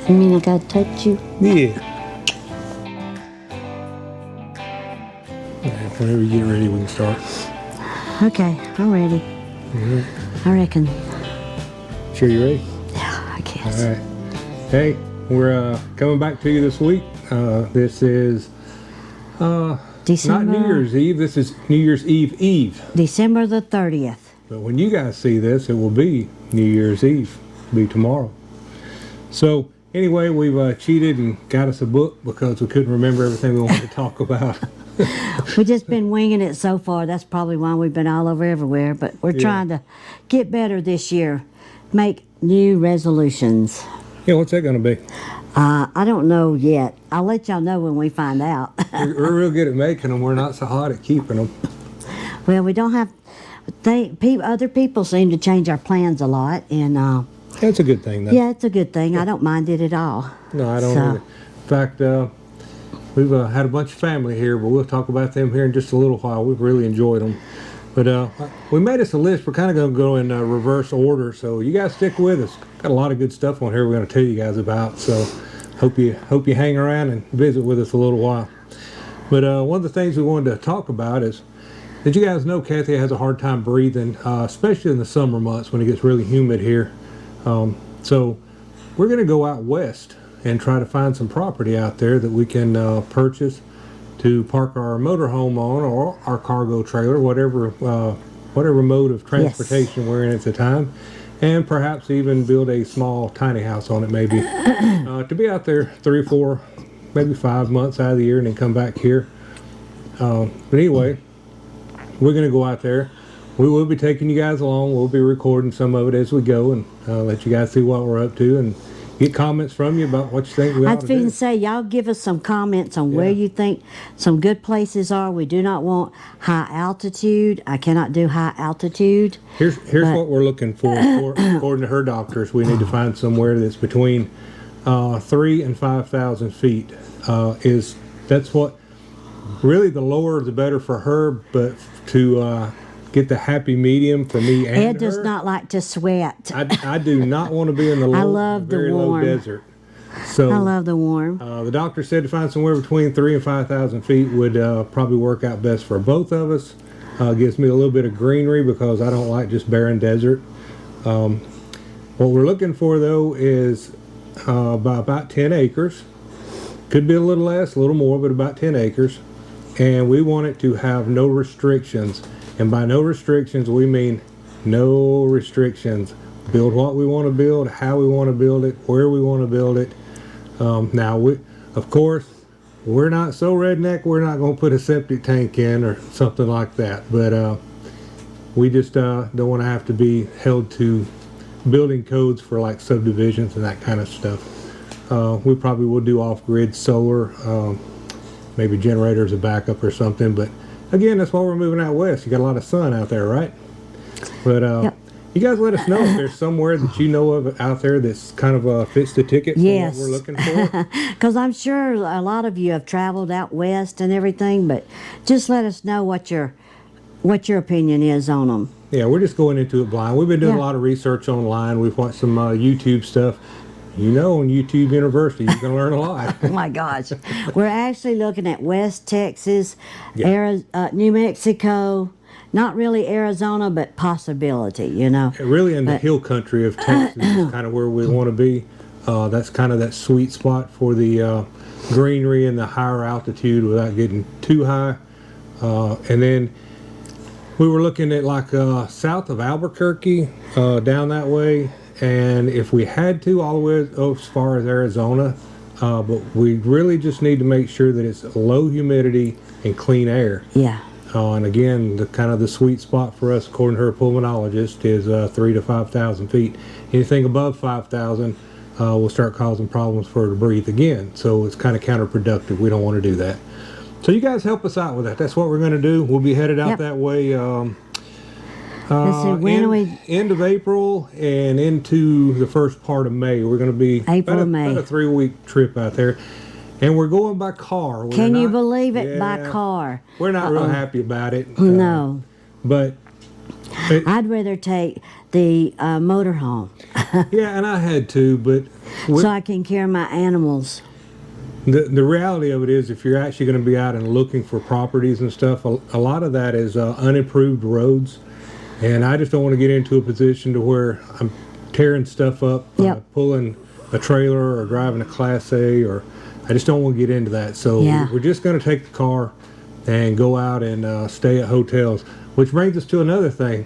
You mean I gotta touch you? Yeah. Whenever you get ready, we can start. Okay, I'm ready. I reckon. Sure you ready? Yeah, I guess. All right. Hey, we're coming back to you this week. This is December, not New Year's Eve. This is New Year's Eve Eve. December the 30th. But when you guys see this, it will be New Year's Eve. It'll be tomorrow. So anyway, we've cheated and got us a book because we couldn't remember everything we wanted to talk about. We've just been winging it so far. That's probably why we've been all over everywhere. But we're trying to get better this year. Make new resolutions. Yeah, what's that going to be? I don't know yet. I'll let y'all know when we find out. We're real good at making them. We're not so hot at keeping them. Well, we don't have... other people seem to change our plans a lot. And That's a good thing, though. yeah, it's a good thing. I don't mind it at all. No, I don't either. In fact, we've had a bunch of family here, but we'll talk about them here in just a little while. We've really enjoyed them. But we made us a list. We're kind of going to go in reverse order, so you guys stick with us. Got a lot of good stuff on here we're going to tell you guys about, so hope you hang around and visit with us a little while. But one of the things we wanted to talk about is, did you guys know Kathy has a hard time breathing, especially in the summer months when it gets really humid here. So we're going to go out west and try to find some property out there that we can purchase to park our motorhome on, or our cargo trailer, whatever mode of transportation we're in at the time, and perhaps even build a small tiny house on it, maybe to be out there 3 or 4, maybe 5 months out of the year and then come back here. But anyway, we're going to go out there. We will be taking you guys along. We'll be recording some of it as we go and let you guys see what we're up to and get comments from you about what you think we ought to do. I was say, y'all give us some comments on where you think some good places are. We do not want high altitude. I cannot do high altitude. Here's what we're looking for. According to her doctors, we need to find somewhere that's between 3,000 and 5,000 feet. That's what really, the lower the better for her, but to get the happy medium for me and Ed does her, not like to sweat. I do not want to be in the very low desert. So I love the warm. The doctor said to find somewhere between 3,000 and 5,000 feet would probably work out best for both of us. Gives me a little bit of greenery because I don't like just barren desert. What we're looking for though is about 10 acres. Could be a little less, a little more, but about 10 acres. And we want it to have no restrictions. And by no restrictions, we mean no restrictions. Build what we want to build, how we want to build it, where we want to build it. Now, of course, we're not so redneck, we're not going to put a septic tank in or something like that. But we just don't want to have to be held to building codes for like subdivisions and that kind of stuff. We probably will do off-grid solar, maybe generators as a backup or something. But again, that's why we're moving out west. You got a lot of sun out there, right? But you guys let us know if there's somewhere that you know of out there that's kind of fits the ticket for what we're looking for. Because I'm sure a lot of you have traveled out west and everything, but just let us know what your opinion is on them. Yeah, we're just going into it blind. We've been doing a lot of research online. We've watched some YouTube stuff. You know, on YouTube University, you can learn a lot. Oh my gosh. We're actually looking at West Texas, New Mexico, not really Arizona, but possibility, you know. Really in the hill country of Texas is kind of where we want to be. That's kind of that sweet spot for the greenery and the higher altitude without getting too high. And then we were looking at like south of Albuquerque, down that way. And if we had to, all the way as far as Arizona, but we really just need to make sure that it's low humidity and clean air. Yeah. And again, the sweet spot for us, according to her pulmonologist, is 3,000 to 5,000 feet. Anything above 5,000 will start causing problems for her to breathe again. So it's kind of counterproductive. We don't want to do that. So you guys help us out with that. That's what we're going to do. We'll be headed out that way. End of April and into the first part of May. We're going to be about a 3-week trip out there. And we're going by car. Can you believe it? By car. We're not real happy about it. No. But I'd rather take the motorhome. Yeah, and I had to, but we- so I can care my animals. the reality of it is, if you're actually going to be out and looking for properties and stuff, a lot of that is unimproved roads, and I just don't want to get into a position to where I'm tearing stuff up, Yep. pulling a trailer or driving a Class A, or I just don't want to get into that. So Yeah. we're just going to take the car and go out and stay at hotels. Which brings us to another thing.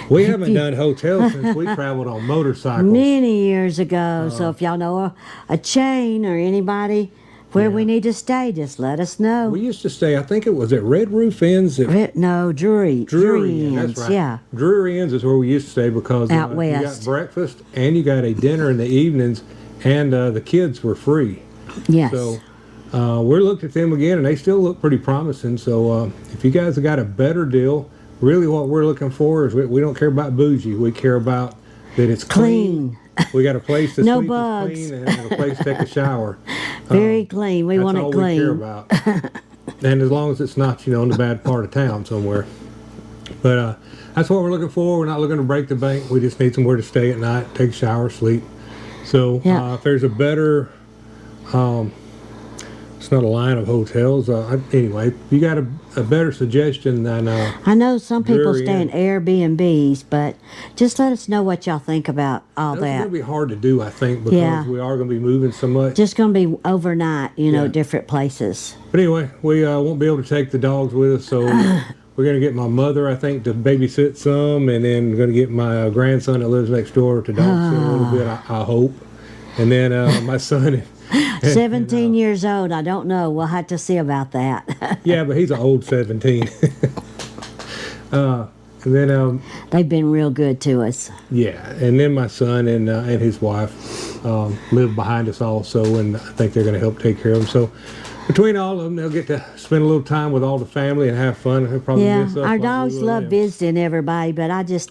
We haven't done hotels since we traveled on motorcycles. Many years ago. So if y'all know a chain or anybody where we Yeah. need to stay, just let us know. We used to stay, I think it was at Red Roof Inns at No, Drury. Drury Inn, Inns, that's right. Yeah. Drury Inns is where we used to stay because Out you west. got breakfast and you got a dinner in the evenings, and the kids were free. Yes. So we're looked at them again, and they still look pretty promising. So if you guys have got a better deal, really what we're looking for is we don't care about bougie. We care about that it's clean. We got a place to No sleep bugs. that's clean and a place to take a shower. Very clean. We That's want all it clean. we care about. And as long as it's not, in the bad part of town somewhere. But that's what we're looking for. We're not looking to break the bank. We just need somewhere to stay at night, take a shower, sleep. So Yeah. if there's a better, it's not a line of hotels. Anyway, you got a better suggestion than I know some people Drury stay in Airbnbs, but just let us know what y'all think about all that's going that. to be hard to do, I think, because Yeah. we are going to be moving so much. Just going to be overnight, Yeah. different places. But anyway, we won't be able to take the dogs with us, so we're going to get my mother, I think, to babysit some, and then going to get my grandson that lives next door to dog sit a little bit, I hope. And then my son. 17 years old. I don't know. We'll have to see about that. Yeah, but he's an old 17. And then, They've been real good to us. yeah, and then my son and his wife live behind us also, and I think they're going to help take care of them. So between all of them, they'll get to spend a little time with all the family and have fun. They'll probably Yeah, miss us our like we dogs will love them. visiting everybody, but I just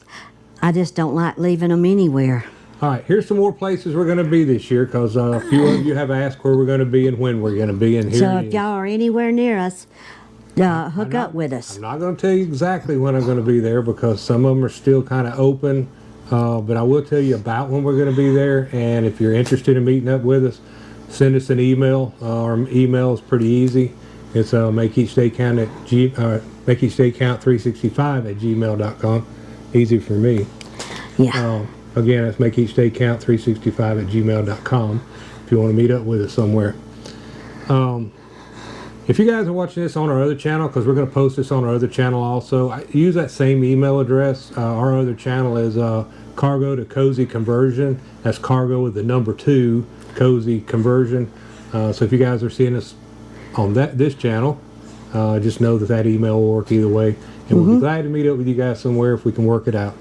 don't like leaving them anywhere. All right, here's some more places we're going to be this year, because a few of you have asked where we're going to be and when we're going to be, and here So it if is. y'all are anywhere near us, hook up with us. I'm not going to tell you exactly when I'm going to be there, because some of them are still kind of open, but I will tell you about when we're going to be there, and if you're interested in meeting up with us, send us an email. Our email is pretty easy. It's makeeachdaycount365@gmail.com. Easy for me. Yeah. Again, it's makeeachdaycount365@gmail.com if you want to meet up with us somewhere. If you guys are watching this on our other channel, because we're going to post this on our other channel also, use that same email address. Our other channel is Cargo to Cozy Conversion. That's cargo with the number 2, Cozy Conversion. So if you guys are seeing us on this channel, just know that email will work either way. And we'll be glad to meet up with you guys somewhere if we can work it out.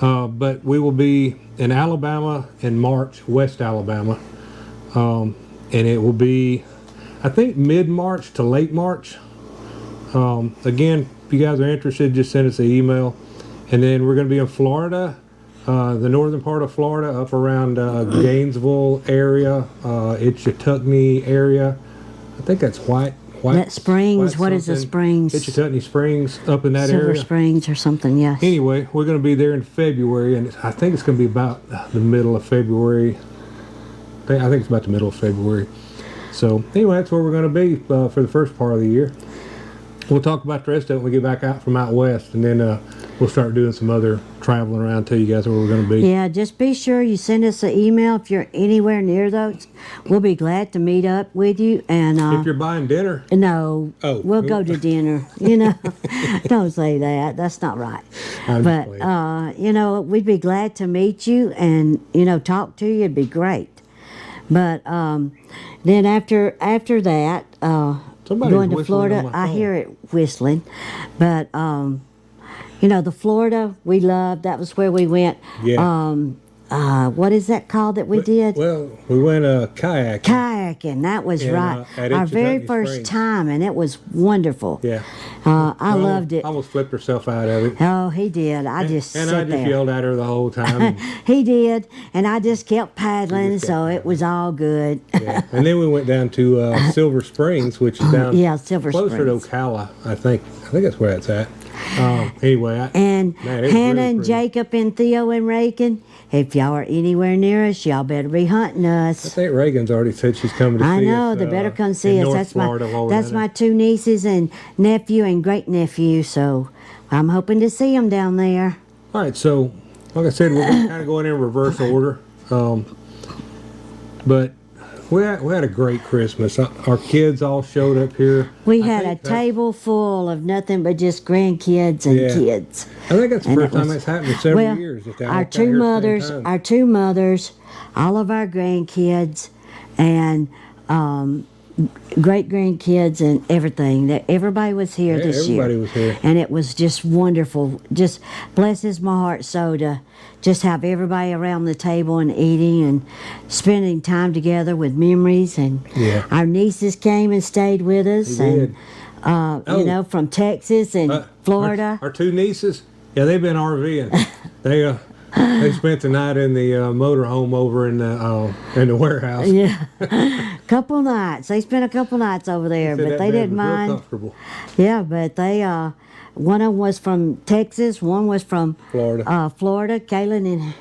But we will be in Alabama in March, West Alabama. And it will be, I think, mid-March to late March. Again, if you guys are interested, just send us an email. And then we're going to be in Florida, the northern part of Florida, up around Gainesville area, Itchituckney area. I think that's White That Springs, what is the something. Springs? Itchituckney Springs, up in that Silver area. Springs or something, yes. Anyway, we're going to be there in February, and I think it's going to be about the middle of February. I think it's about the middle of February. So anyway, that's where we're going to be for the first part of the year. We'll talk about the rest of it when we get back out from out west, and then we'll start doing some other traveling around, tell you guys where we're going to be. Yeah, just be sure you send us an email if you're anywhere near those. We'll be glad to meet up with you. And If you're buying dinner, no, Oh. we'll go to dinner. Don't say that. That's not right. I'm just But playing. we'd be glad to meet you and talk to you. It'd be great. But then after that, Somebody's going to whistling Florida, on my I phone. hear it whistling. But the Florida we loved. That was where we went. Yeah. What is that called that we did? well, we went kayaking. Kayaking. That was And, right. at Our very Itchituckney first Springs. time, and it was wonderful. Yeah. I loved it. Almost flipped herself out of it. Oh, he did. I just and sat I just there. yelled at her the whole time. He did, and I just kept paddling, just kept so it was all good. Yeah. And then we went down to Silver Springs, which is down Yeah, Silver closer Springs. to Ocala, I think. I think that's where it's at. Anyway, And Man, it was Hannah really and pretty. Jacob and Theo and Reagan, if y'all are anywhere near us, y'all better be hunting I us. think Reagan's already said she's coming to see us. I know, they better come see in us. North That's Florida while we're that's down my two nieces and nephew and great nephew. So I'm hoping to see them down there. All right, so like I said, we're kind of going in reverse order. But we had a great Christmas. Our kids all showed up here. We I had a think table full of nothing but just grandkids and Yeah. kids. I think that's the And first it time was- that's happened in several well, years. That they all our got here two at the same mothers, time. our two mothers, all of our grandkids, and great grandkids and everything. That everybody was here Yeah, this year. everybody was here. And it was just wonderful. Just blesses my heart so to just have everybody around the table and eating and spending time together with memories. And Yeah. our nieces came and stayed with us. They did. And Oh. you know, from Texas and Florida. Our two nieces, yeah, they've been RVing. They spent the night in the motorhome over in the warehouse. Yeah, couple nights. They spent a couple nights over there, Said but that they bed didn't was real mind. comfortable. Yeah, but they one of them was from Texas, one was from Florida. Florida. Kaylin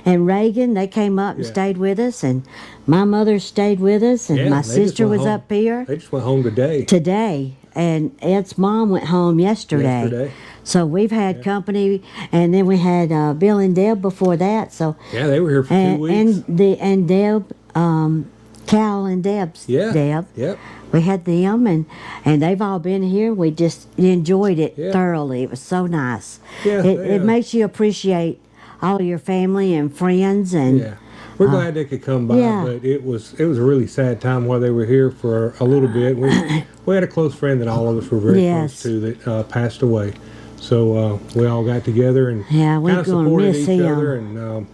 and Reagan, they came up and Yeah. stayed with us, and my mother stayed with us, and Yeah, my they just sister went was home. up here They just went home today. today, and Ed's mom went home yesterday. Yesterday. So we've had company, and then we had Bill and Deb before that. So Yeah, they were here for 2 weeks. and Deb, Cal and Deb's Yeah. Deb. Yep. We had them, and they've all been here. We just enjoyed it Yeah. thoroughly. It was so nice. Yeah, It makes you appreciate all your family and friends, and Yeah. We're glad they could come by, yeah. but it was a really sad time while they were here for a little bit. We had a close friend that all of us were very Yes. close to that passed away. So we all got together and Yeah, we're kind of gonna supported miss each him. other. And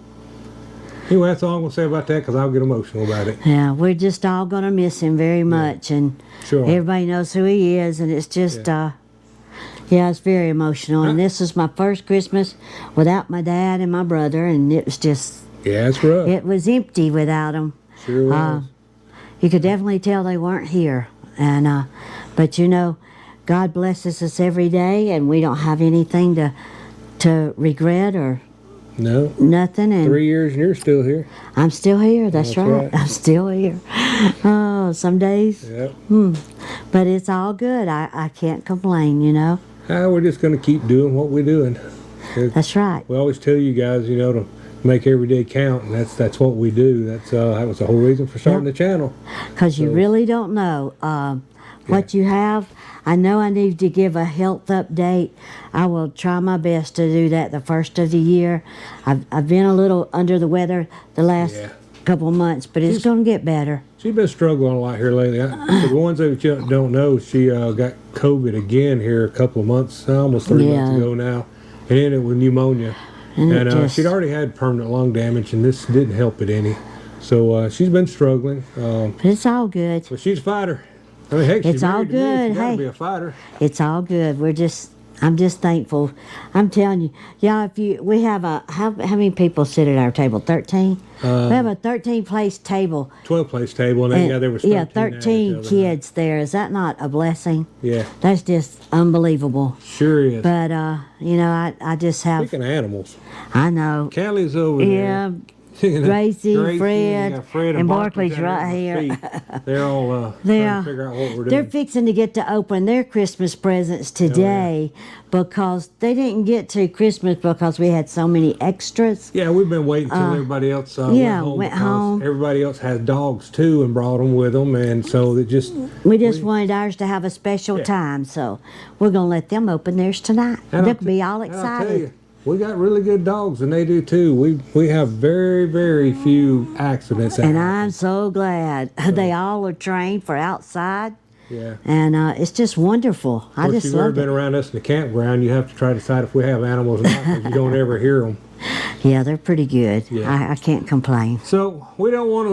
anyway, that's all I'm going to say about that because I'll get emotional about it. yeah, we're just all gonna miss him very much, and Sure. everybody knows who he is, and it's just yeah, it's very emotional. And this is my first Christmas without my dad and my brother, and it was just Yeah, it's rough. it was empty without them. Sure was. You could definitely tell they weren't here, and but you know, God blesses us every day, and we don't have anything to regret or No. nothing. And 3 years and you're still here. I'm still here. That's That's right. right. I'm still here. Oh, some days, Yep. but it's all good. I can't complain. You know, We're just going to keep doing what we're doing. that's right. We always tell you guys, to make every day count, and that's what we do. That was the whole reason for starting the channel. Because you really don't know what you have. I know I need to give a health update. I will try my best to do that the first of the year. I've been a little under the weather the last Yeah. couple of months, but it's going to get better. She's been struggling a lot here lately. For the ones that you don't know, she got COVID again here a couple of months, almost 3 months ago now, and ended with pneumonia. And it And just- she'd already had permanent lung damage, and this didn't help it any. So she's been struggling, But it's all good. but she's a fighter. I mean, heck, she's It's all married to me. good. She's got to Hey. be a fighter. It's all good. I'm just thankful. I'm telling you, y'all. We have how many people sit at our table? 13. We have a 13 place table. 12-place table, and then, there was 13 13 added the other kids there. Is that not a blessing? night. Yeah, That's just unbelievable. sure is. But I just have. Speaking of animals, I know. Callie's over Yeah, there. Gracie, you Fred, got Fred and Barkley's Barkley's right down here. at my feet. They're all They trying are. to figure out what we're They're doing. fixing to get to open their Christmas presents today because they didn't get to Christmas because we had so many extras. Yeah, we've been waiting till everybody else yeah, went went because home. everybody else has dogs too and brought them with them, and so it just We just wanted ours to have a special Yeah. time, so we're gonna let them open theirs tonight. and They'll I'll be all and I'll tell excited. you, we got really good dogs, and they do too. We have very, very few accidents. that And happen. I'm so glad they all are trained for outside, Yeah. and it's just wonderful. I Of course, just if you've ever love been it. around us in the campground, you have to try to decide if we have animals or not, because you don't ever hear them. Yeah, they're pretty good. Yeah. I can't complain. So we don't want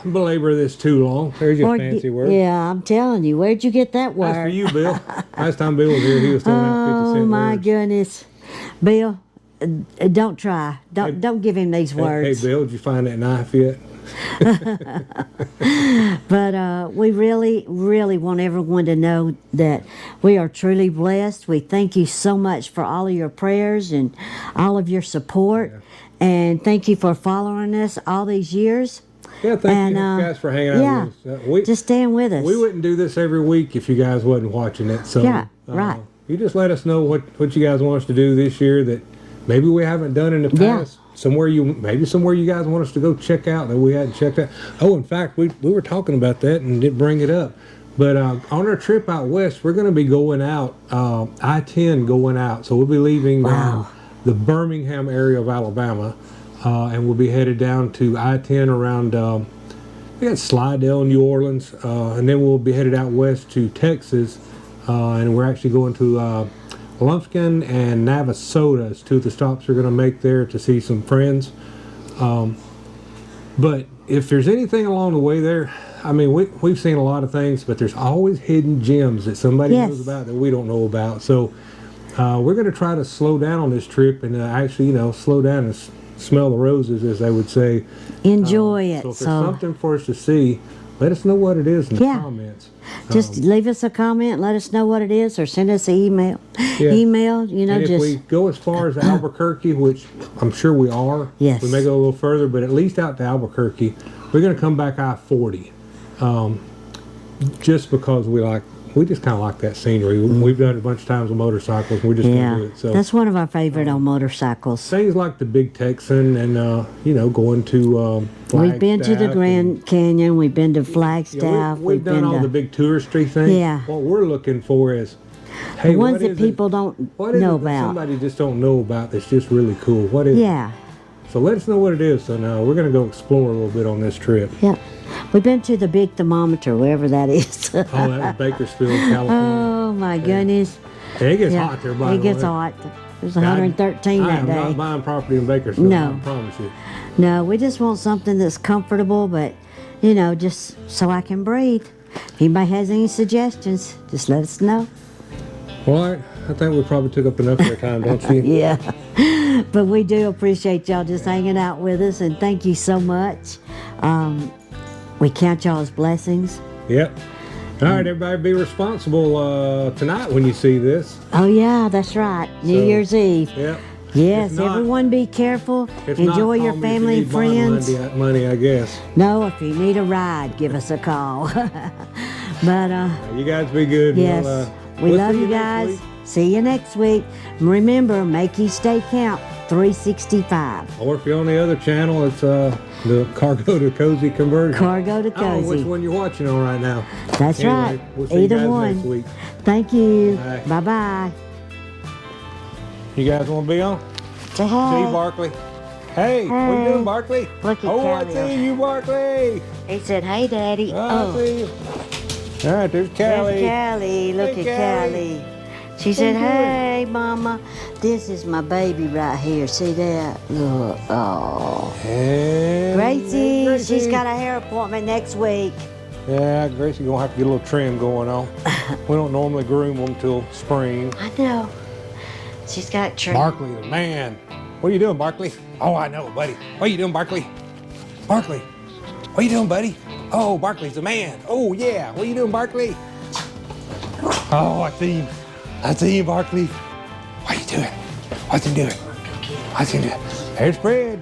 to belabor this too long. There's your Or fancy word. Yeah, I'm telling you. Where'd you get that word? That's for you, Bill. Last time Bill was here, he was throwing out 50 Oh cent my words. goodness, Bill, don't try. Don't give him these Hey, words. Bill, did you find that knife yet? But we really, really want everyone to know that we are truly blessed. We thank you so much for all of your prayers and all of your support. And thank you for following us all these years. Yeah, thank you guys for hanging out yeah, with us. just staying with us. We wouldn't do this every week if you guys wasn't watching it. So Yeah, right. You just let us know what you guys want us to do this year that maybe we haven't done in the Yeah. past. Somewhere you guys want us to go check out that we hadn't checked out. Oh, in fact, we were talking about that and didn't bring it up. But on our trip out west, we're going to be going out I-10 going out. So we'll be leaving Wow. the Birmingham area of Alabama, and we'll be headed down to I-10 around. We got Slidell, New Orleans, and then we'll be headed out west to Texas, and we're actually going to Lumpkin and Navasota is two of the stops we're going to make there to see some friends. But if there's anything along the way there, I mean, we've seen a lot of things, but there's always hidden gems that somebody Yes. knows about that we don't know about. So we're going to try to slow down on this trip and actually, slow down and smell the roses, as they would say. Enjoy it. So if So, there's something for us to see, let us know what it is in the Yeah. comments. just leave us a comment, let us know what it is, or send us an email. Yeah. Email, And if we go as far as Albuquerque, which I'm sure we are, Yes. we may go a little further, but at least out to Albuquerque, we're going to come back I-40, just because we just kind of like that scenery. We've done it a bunch of times with motorcycles, and we're just going to yeah, do it. So that's one of our favorite on motorcycles. things like the Big Texan and going to We've been to the Flagstaff Grand Canyon, we've been to and- Flagstaff, we've done been all to the big touristy things. Yeah. What we're looking for is, hey, ones what that is people it, don't what is know it that about. somebody just don't know about that's just really cool? What is it? Yeah, So let us know what it is. So now we're going to go explore a little bit on this trip. yeah. We've been to the big thermometer, wherever that is. Oh, that was Bakersfield, California. Oh my goodness. Yeah, it gets Yeah, hot there, by the way. it gets hot. It was 113 I that am day. not buying property in Bakersfield. No. I promise you. No, we just want something that's comfortable, but just so I can breathe. If anybody has any suggestions, just let us know. Well, I think we probably took up enough of your time, don't you? Yeah. But we do appreciate y'all just hanging out with us, and thank you so much. We count y'all as blessings. Yep. All right, everybody, be responsible tonight when you see this. Oh yeah, that's right. New So, Year's Eve. Yep. Yes, If not- everyone be careful. If not, Enjoy your call me if you family need and bond friends. money, I guess. No, if you need a ride, give us a call. But You guys be good. yes, we we'll love see you next guys. week. See you next week. And remember, make each day count 365. Or if you're on the other channel, it's the Cargo to Cozy conversion. Cargo to I don't know which Cozy. one you're watching on right now. That's Anyway, right. We'll see Either you guys one. next week. Thank you. All right. Bye bye. You guys want to be on? Say See hi. Barkley. Hey, what you Hey. doing, Barkley? Look at Oh, I Callie. see you, Barkley. He said, "Hey, Daddy." I see you. All right, there's Callie. There's Callie. Look Hey, at Callie. Callie. She said, you doing? "Hey, Mama, this is my baby right here. See that? Look, oh." And Gracie, she's got a hair appointment next week. Yeah, Gracie gonna have to get a little trim going on. We don't normally groom them till spring. I know. She's got trim. Barkley, the man. What are you doing, Barkley? Oh, I know, buddy. What are you doing, Barkley? Barkley, what are you doing, buddy? Oh, Barkley's the man. Oh, yeah. What are you doing, Barkley? Oh, I see him. I see him, Barkley. What are you doing? What's he doing? What's he doing? There's Fred.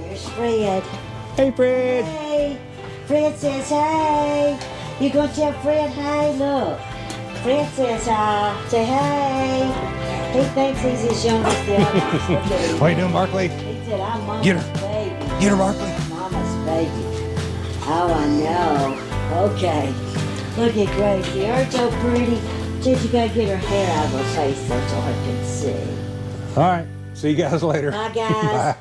Here's Fred. Hey, Fred. Hey, Fred says, "Hey." You gonna tell Fred, "Hey, look." Fred says, "Say hey." He thinks he's his youngest the others. Look at him. What are you doing, Barkley? He said, "I'm Mama's Get her. baby." Get her, Barkley. Mama's baby. Oh, I know. Okay. Look at Gracie. Her so pretty. Said you gotta get her hair out of her face so I can see. All right. See you guys later. Bye, guys. Bye.